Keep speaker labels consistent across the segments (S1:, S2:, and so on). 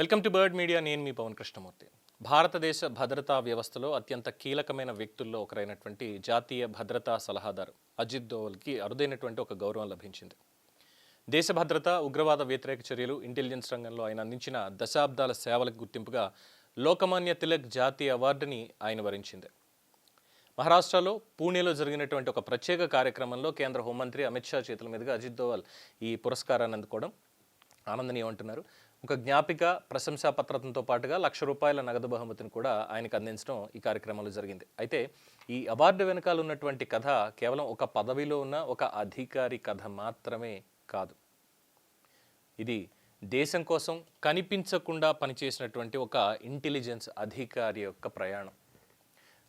S1: Welcome to bird media. నేను మీ పవన్ కృష్ణమూర్తి. భారతదేశ భద్రతా వ్యవస్థలో అత్యంత కీలకమైన వ్యక్తుల్లో ఒకరైనటువంటి జాతీయ భద్రతా సలహాదారు అజిత్ దోవల్కి అరుదైనటువంటి ఒక గౌరవం లభించింది. దేశ భద్రత, ఉగ్రవాద వ్యతిరేక చర్యలు, ఇంటెలిజెన్స్ రంగంలో ఆయన అందించిన దశాబ్దాల సేవలకు గుర్తింపుగా లోకమాన్య తిలక్ జాతీయ అవార్డుని ఆయన వరించింది. మహారాష్ట్రలో పూణేలో జరిగినటువంటి ఒక ప్రత్యేక కార్యక్రమంలో కేంద్ర హోంమంత్రి అమిత్ షా చేతుల మీదుగా అజిత్ దోవల్ ఈ పురస్కారాన్ని అందుకోవడం ఆనందనీయం అంటున్నారు. ఒక జ్ఞాపిక, ప్రశంసా పత్రంతో పాటుగా ₹1,00,000 నగదు బహుమతిని కూడా ఆయనకు అందించడం ఈ కార్యక్రమంలో జరిగింది. అయితే ఈ అవార్డు వెనకాల ఉన్నటువంటి కథ కేవలం ఒక పదవిలో ఉన్న ఒక అధికారి కథ మాత్రమే కాదు. ఇది దేశం కోసం కనిపించకుండా పనిచేసినటువంటి ఒక ఇంటెలిజెన్స్ అధికారి యొక్క ప్రయాణం.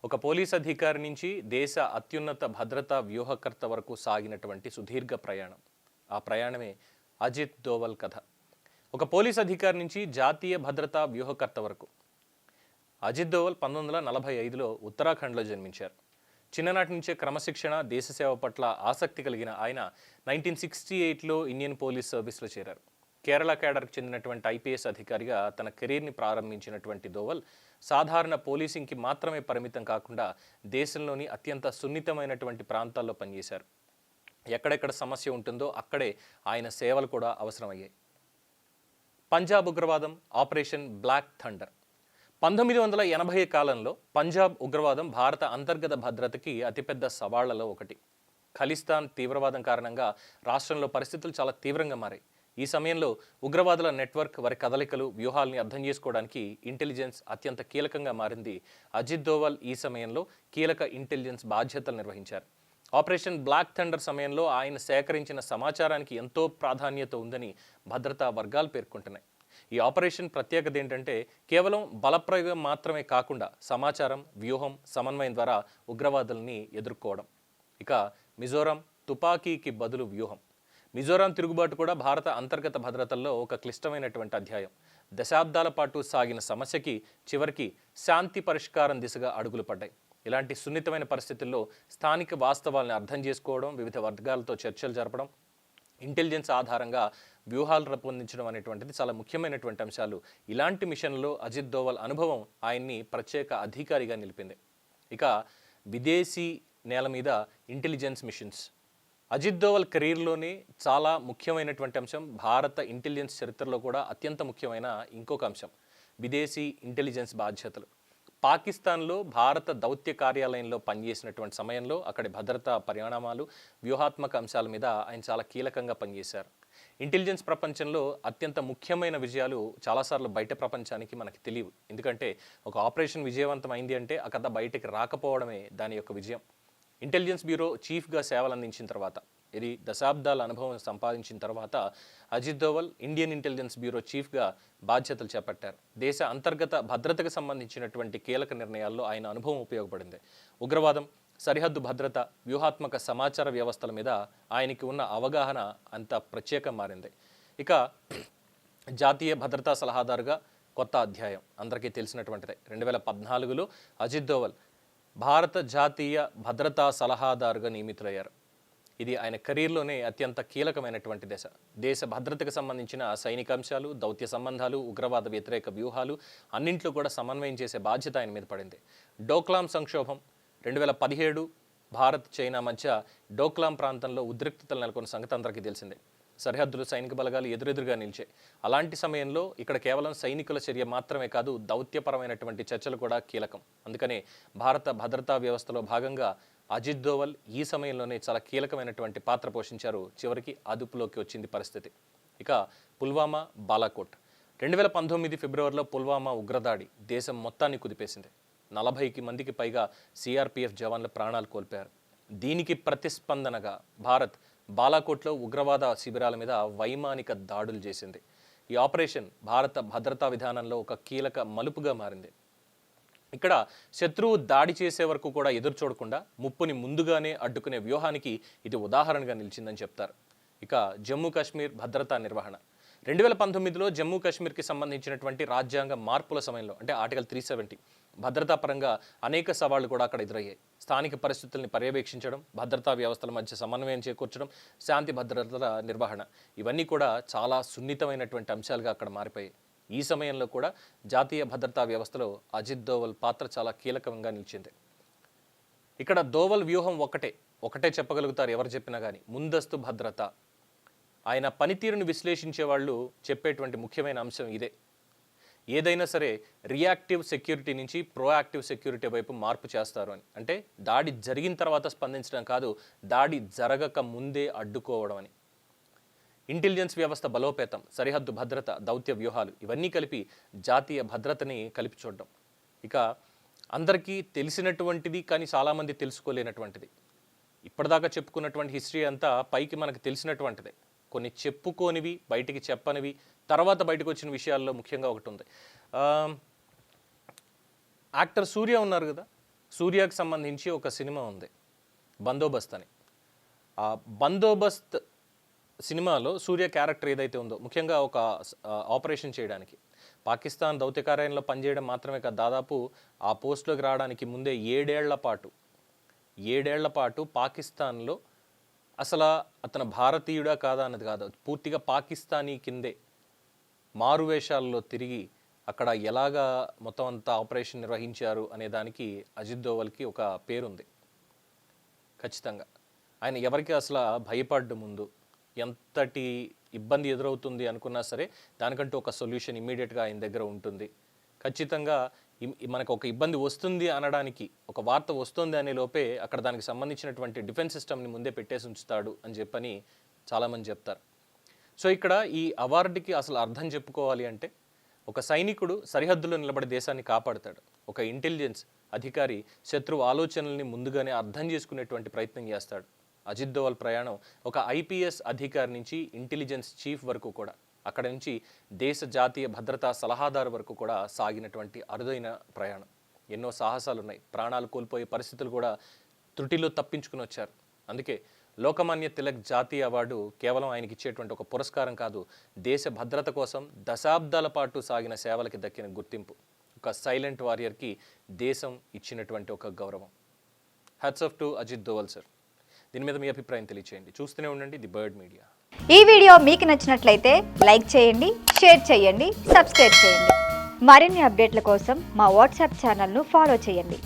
S1: ఒక పోలీస్ అధికారి నుంచి దేశ అత్యున్నత భద్రతా వ్యూహకర్త వరకు సాగినటువంటి సుదీర్ఘ ప్రయాణం. ఆ ప్రయాణమే అజిత్ దోవల్ కథ. ఒక పోలీస్ అధికారి నుంచి జాతీయ భద్రతా వ్యూహకర్త వరకు. అజిత్ దోవల్ 1945లో ఉత్తరాఖండ్లో జన్మించారు. చిన్ననాటి నుంచే క్రమశిక్షణ, దేశసేవ పట్ల ఆసక్తి కలిగిన ఆయన 1968లో ఇండియన్ పోలీస్ సర్వీస్లో చేరారు. కేరళ కేడర్కు చెందినటువంటి ఐపీఎస్ అధికారిగా తన కెరీర్ని ప్రారంభించినటువంటి దోవల్ సాధారణ పోలీసింగ్కి మాత్రమే పరిమితం కాకుండా దేశంలోని అత్యంత సున్నితమైనటువంటి ప్రాంతాల్లో పనిచేశారు. ఎక్కడెక్కడ సమస్య ఉంటుందో అక్కడే ఆయన సేవలు కూడా అవసరమయ్యాయి. పంజాబ్ ఉగ్రవాదం, ఆపరేషన్ బ్లాక్ థండర్. 1980 కాలంలో పంజాబ్ ఉగ్రవాదం భారత అంతర్గత భద్రతకి అతిపెద్ద సవాళ్లలో ఒకటి. ఖలిస్తాన్ తీవ్రవాదం కారణంగా రాష్ట్రంలో పరిస్థితులు చాలా తీవ్రంగా మారాయి. ఈ సమయంలో ఉగ్రవాదుల నెట్వర్క్, వారి కదలికలు, వ్యూహాల్ని అర్థం చేసుకోవడానికి ఇంటెలిజెన్స్ అత్యంత కీలకంగా మారింది. అజిత్ దోవల్ ఈ సమయంలో కీలక ఇంటెలిజెన్స్ బాధ్యతలు నిర్వహించారు. ఆపరేషన్ బ్లాక్ థండర్ సమయంలో ఆయన సేకరించిన సమాచారానికి ఎంతో ప్రాధాన్యత ఉందని భద్రతా వర్గాలు పేర్కొంటున్నాయి. ఈ ఆపరేషన్ ప్రత్యేకత ఏంటంటే కేవలం బలప్రయోగం మాత్రమే కాకుండా సమాచారం, వ్యూహం, సమన్వయం ద్వారా ఉగ్రవాదుల్ని ఎదుర్కోవడం. ఇక మిజోరాం తుపాకీకి బదులు వ్యూహం. మిజోరాం తిరుగుబాటు కూడా భారత అంతర్గత భద్రతల్లో ఒక క్లిష్టమైనటువంటి అధ్యాయం. దశాబ్దాల పాటు సాగిన సమస్యకి చివరికి శాంతి పరిష్కారం దిశగా అడుగులు పడ్డాయి. ఇలాంటి సున్నితమైన పరిస్థితుల్లో స్థానిక వాస్తవాలను అర్థం చేసుకోవడం, వివిధ వర్గాలతో చర్చలు జరపడం, ఇంటెలిజెన్స్ ఆధారంగా వ్యూహాలు రూపొందించడం అనేటువంటిది చాలా ముఖ్యమైనటువంటి అంశాలు. ఇలాంటి మిషన్లో అజిత్ దోవల్ అనుభవం ఆయన్ని ప్రత్యేక అధికారిగా నిలిపింది. ఇక విదేశీ నేల మీద ఇంటెలిజెన్స్ మిషన్స్. అజిత్ దోవల్ కెరీర్లోనే చాలా ముఖ్యమైనటువంటి అంశం, భారత ఇంటెలిజెన్స్ చరిత్రలో కూడా అత్యంత ముఖ్యమైన ఇంకొక అంశం విదేశీ ఇంటెలిజెన్స్ బాధ్యతలు. పాకిస్తాన్లో భారత దౌత్య కార్యాలయంలో పనిచేసినటువంటి సమయంలో అక్కడి భద్రతా పరిణామాలు, వ్యూహాత్మక అంశాల మీద ఆయన చాలా కీలకంగా పనిచేశారు. ఇంటెలిజెన్స్ ప్రపంచంలో అత్యంత ముఖ్యమైన విజయాలు చాలాసార్లు బయట ప్రపంచానికి మనకి తెలియవు. ఎందుకంటే ఒక ఆపరేషన్ విజయవంతం అయింది అంటే ఆ కథ బయటకి రాకపోవడమే దాని యొక్క విజయం. ఇంటెలిజెన్స్ బ్యూరో చీఫ్గా సేవలు అందించిన తర్వాత, ఇది దశాబ్దాల అనుభవం సంపాదించిన తర్వాత Ajit Doval Indian Intelligence Bureau చీఫ్గా బాధ్యతలు చేపట్టారు. దేశ అంతర్గత భద్రతకు సంబంధించినటువంటి కీలక నిర్ణయాల్లో ఆయన అనుభవం ఉపయోగపడింది. ఉగ్రవాదం, సరిహద్దు భద్రత, వ్యూహాత్మక సమాచార వ్యవస్థల మీద ఆయనకి ఉన్న అవగాహన అంత ప్రత్యేకం మారింది. ఇక జాతీయ భద్రతా సలహాదారుగా కొత్త అధ్యాయం అందరికీ తెలిసినటువంటిదే. 2014లో అజిత్ దోవల్ భారత జాతీయ భద్రతా సలహాదారుగా నియమితులయ్యారు. ఇది ఆయన కెరీర్లోనే అత్యంత కీలకమైనటువంటి దశ. దేశ భద్రతకు సంబంధించిన సైనిక అంశాలు, దౌత్య సంబంధాలు, ఉగ్రవాద వ్యతిరేక వ్యూహాలు అన్నింట్లో కూడా సమన్వయం చేసే బాధ్యత ఆయన మీద పడింది. డోక్లాం సంక్షోభం 2017 భారత్, చైనా మధ్య డోక్లాం ప్రాంతంలో ఉద్రిక్తతలు నెలకొన్న సంగతి అందరికీ తెలిసిందే. సరిహద్దులు సైనిక బలగాలు ఎదురెదురుగా నిలిచాయి. అలాంటి సమయంలో ఇక్కడ కేవలం సైనికుల చర్య మాత్రమే కాదు, దౌత్యపరమైనటువంటి చర్చలు కూడా కీలకం. అందుకనే భారత భద్రతా వ్యవస్థలో భాగంగా అజిత్ దోవల్ ఈ సమయంలోనే చాలా కీలకమైనటువంటి పాత్ర పోషించారు. చివరికి అదుపులోకి వచ్చింది పరిస్థితి. ఇక పుల్వామా, బాలాకోట్. 2019 ఫిబ్రవరిలో పుల్వామా ఉగ్రదాడి దేశం మొత్తాన్ని కుదిపేసింది. 40 మందికి పైగా సిఆర్పిఎఫ్ జవాన్ల ప్రాణాలు కోల్పోయారు. దీనికి ప్రతిస్పందనగా భారత్ బాలాకోట్లో ఉగ్రవాద శిబిరాల మీద వైమానిక దాడులు చేసింది. ఈ ఆపరేషన్ భారత భద్రతా విధానంలో ఒక కీలక మలుపుగా మారింది. ఇక్కడ శత్రువు దాడి చేసే వరకు కూడా ఎదురు చూడకుండా ముప్పుని ముందుగానే అడ్డుకునే వ్యూహానికి ఇది ఉదాహరణగా నిలిచిందని చెప్తారు. ఇక జమ్మూ కాశ్మీర్ భద్రతా నిర్వహణ. 2019లో జమ్మూ కాశ్మీర్కి సంబంధించినటువంటి రాజ్యాంగ మార్పుల సమయంలో, అంటే ఆర్టికల్ 370 భద్రతా పరంగా అనేక సవాళ్లు కూడా అక్కడ ఎదురయ్యాయి. స్థానిక పరిస్థితుల్ని పర్యవేక్షించడం, భద్రతా వ్యవస్థల మధ్య సమన్వయం చేకూర్చడం, శాంతి భద్రతల నిర్వహణ, ఇవన్నీ కూడా చాలా సున్నితమైనటువంటి అంశాలుగా అక్కడ మారిపోయాయి. ఈ సమయంలో కూడా జాతీయ భద్రతా వ్యవస్థలో అజిత్ దోవల్ పాత్ర చాలా కీలకంగా నిలిచింది. ఇక్కడ దోవల్ వ్యూహం ఒకటే చెప్పగలుగుతారు ఎవరు చెప్పినా కానీ, ముందస్తు భద్రత. ఆయన పనితీరును విశ్లేషించే వాళ్ళు చెప్పేటువంటి ముఖ్యమైన అంశం ఇదే. ఏదైనా సరే రియాక్టివ్ సెక్యూరిటీ నుంచి ప్రోయాక్టివ్ సెక్యూరిటీ వైపు మార్పు చేస్తారు అని. అంటే దాడి జరిగిన తర్వాత స్పందించడం కాదు, దాడి జరగక ముందే అడ్డుకోవడం అని. ఇంటెలిజెన్స్ వ్యవస్థ బలోపేతం, సరిహద్దు భద్రత, దౌత్య వ్యూహాలు ఇవన్నీ కలిపి జాతీయ భద్రతని కలిపి చూడడం. ఇక అందరికీ తెలిసినటువంటిది కానీ చాలామంది తెలుసుకోలేనటువంటిది. ఇప్పటిదాకా చెప్పుకున్నటువంటి హిస్టరీ అంతా పైకి మనకు తెలిసినటువంటిదే. కొన్ని చెప్పుకోనివి, బయటికి చెప్పనివి, తర్వాత బయటకు వచ్చిన విషయాల్లో ముఖ్యంగా ఒకటి ఉంది. యాక్టర్ సూర్య ఉన్నారు కదా, సూర్యకి సంబంధించి ఒక సినిమా ఉంది బందోబస్త్ అని. ఆ బందోబస్త్ సినిమాలో సూర్య క్యారెక్టర్ ఏదైతే ఉందో, ముఖ్యంగా ఒక ఆపరేషన్ చేయడానికి పాకిస్తాన్ దౌత్య కార్యాలయంలో పనిచేయడం మాత్రమే కాదు, దాదాపు ఆ పోస్టులోకి రావడానికి ముందే 7 ఏళ్ల పాటు పాకిస్తాన్లో అసలు అతను భారతీయుడా కాదా అన్నది కాదు, పూర్తిగా పాకిస్తానీ కిందే మారువేషాల్లో తిరిగి అక్కడ ఎలాగా మొత్తం అంతా ఆపరేషన్ నిర్వహించారు అనే దానికి అజిత్ దోవల్కి ఒక పేరుంది. ఖచ్చితంగా ఆయన ఎవరికి అసలు భయపడ్డ ముందు ఎంతటి ఇబ్బంది ఎదురవుతుంది అనుకున్నా సరే దానికంటూ ఒక సొల్యూషన్ ఇమ్మీడియట్గా ఆయన దగ్గర ఉంటుంది. ఖచ్చితంగా మనకు ఒక ఇబ్బంది వస్తుంది అనడానికి, ఒక వార్త వస్తుంది అనే లోపే అక్కడ దానికి సంబంధించినటువంటి డిఫెన్స్ సిస్టమ్ని ముందే పెట్టేసి ఉంచుతాడు అని చెప్పని చాలామంది చెప్తారు. సో ఇక్కడ ఈ అవార్డుకి అసలు అర్థం చెప్పుకోవాలి అంటే, ఒక సైనికుడు సరిహద్దులో నిలబడి దేశాన్ని కాపాడుతాడు. ఒక ఇంటెలిజెన్స్ అధికారి శత్రువు ఆలోచనల్ని ముందుగానే అర్థం చేసుకునేటువంటి ప్రయత్నం చేస్తాడు. అజిత్ దోవల్ ప్రయాణం ఒక ఐపీఎస్ అధికారి నుంచి ఇంటెలిజెన్స్ చీఫ్ వరకు కూడా, అక్కడ నుంచి దేశ జాతీయ భద్రతా సలహాదారు వరకు కూడా సాగినటువంటి అరుదైన ప్రయాణం. ఎన్నో సాహసాలు ఉన్నాయి, ప్రాణాలు కోల్పోయే పరిస్థితులు కూడా త్రుటిలో తప్పించుకుని వచ్చారు. అందుకే లోకమాన్య తిలక్ జాతీయ అవార్డు కేవలం ఆయనకి ఇచ్చేటువంటి ఒక పురస్కారం కాదు, దేశ భద్రత కోసం దశాబ్దాల పాటు సాగిన సేవలకి దక్కిన గుర్తింపు. ఒక సైలెంట్ వారియర్కి దేశం ఇచ్చినటువంటి ఒక గౌరవం. Hats off to Ajit Doval sir. దీని మీద మీ అభిప్రాయం తెలియచేయండి. చూస్తూనే ఉండండి ది బర్డ్ మీడియా.
S2: ఈ వీడియో మీకు నచ్చినట్లయితే లైక్ చేయండి, షేర్ చేయండి, సబ్స్క్రైబ్ చేయండి. మరిన్ని అప్డేట్ల కోసం మా వాట్సాప్ ఛానల్ను ఫాలో చేయండి.